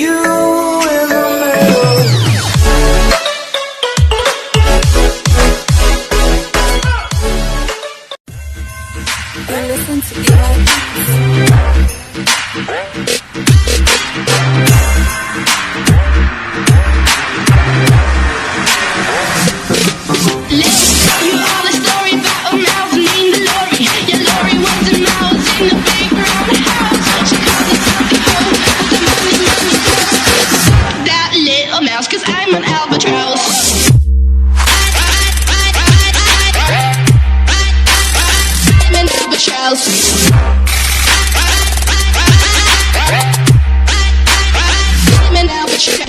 you in the middle. You listen to the Cause I'm an albatross. I'm an albatross. I'm an albatross.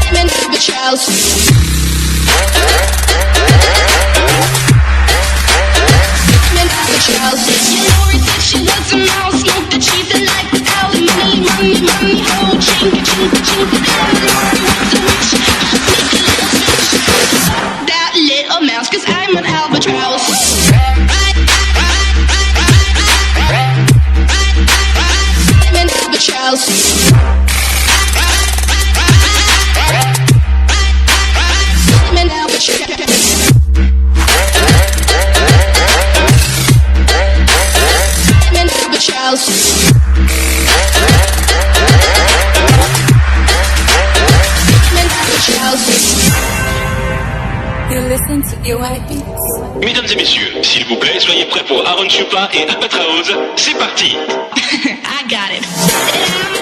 I'm an albatross. I'm an albatross. You know he said she was a mouse, smoked the cheese and like the alley, money, oh, chinka, chinka, chinka, what's a witch? Make a little switch. That little mouse, cause I'm an albatross. I'm an albatross. I'm an albatross. I'm an albatross. You listen to the white beats. Mesdames et messieurs, s'il vous plaît, soyez prêts pour Aaron Chupa et Albatraoz. C'est parti. I got it.